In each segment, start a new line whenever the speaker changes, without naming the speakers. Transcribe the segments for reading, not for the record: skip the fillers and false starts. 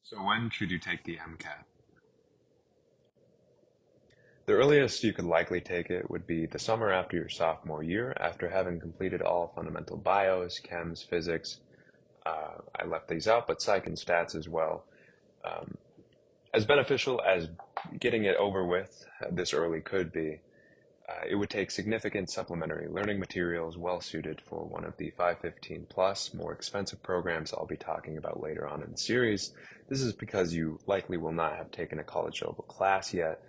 So when should you take the MCAT? The earliest you could likely take it would be the summer after your sophomore year, after having completed all fundamental bios, chems, physics. I left these out, but psych and stats as well. Um, as beneficial as getting it over with this early could be, it would take significant supplementary learning materials well suited for one of the 515 plus more expensive programs I'll be talking about later on in the series. This is because you likely will not have taken a college level class yet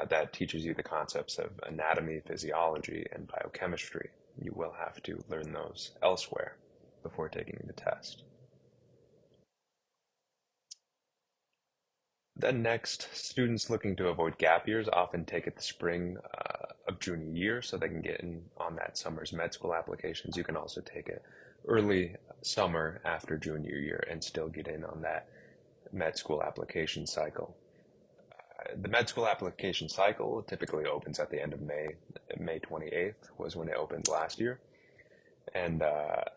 that teaches you the concepts of anatomy, physiology, and biochemistry. You will have to learn those elsewhere before taking the test. Then next, students looking to avoid gap years often take it the spring of junior year so they can get in on that summer's med school applications. You can also take it early summer after junior year and still get in on that med school application cycle. The med school application cycle typically opens at the end of May. May 28th was when it opened last year. And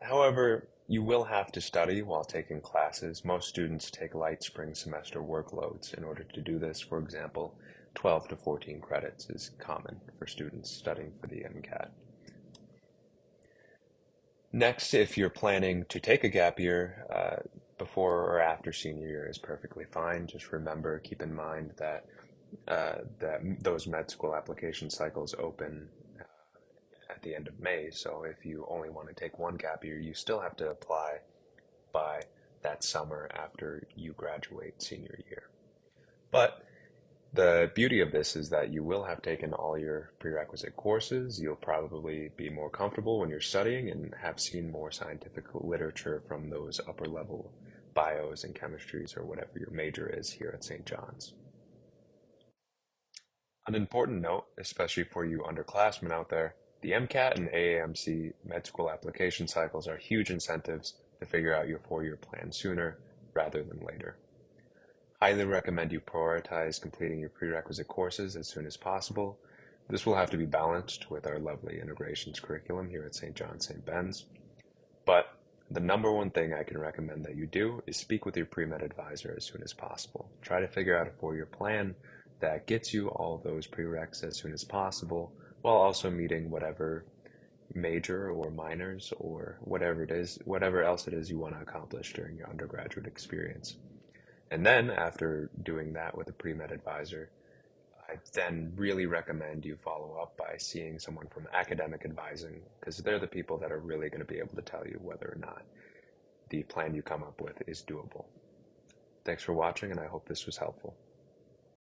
however, you will have to study while taking classes. Most students take light spring semester workloads in order to do this. For example, 12 to 14 credits is common for students studying for the MCAT. Next, if you're planning to take a gap year, before or after senior year is perfectly fine. Just remember, keep in mind that those med school application cycles open at the end of May. So if you only want to take one gap year, you still have to apply by that summer after you graduate senior year. But the beauty of this is that you will have taken all your prerequisite courses. You'll probably be more comfortable when you're studying and have seen more scientific literature from those upper level bios and chemistries or whatever your major is here at St. John's. An important note, especially for you underclassmen out there, the MCAT and AAMC med school application cycles are huge incentives to figure out your four-year plan sooner rather than later. Highly recommend you prioritize completing your prerequisite courses as soon as possible. This will have to be balanced with our lovely integrations curriculum here at St. John St. Ben's. But the number one thing I can recommend that you do is speak with your pre-med advisor as soon as possible. Try to figure out a four-year plan that gets you all those prereqs as soon as possible, while also meeting whatever major or minors or whatever else it is you want to accomplish during your undergraduate experience. And then after doing that with a pre-med advisor, I then really recommend you follow up by seeing someone from academic advising, because they're the people that are really going to be able to tell you whether or not the plan you come up with is doable. Thanks for watching, and I hope this was helpful.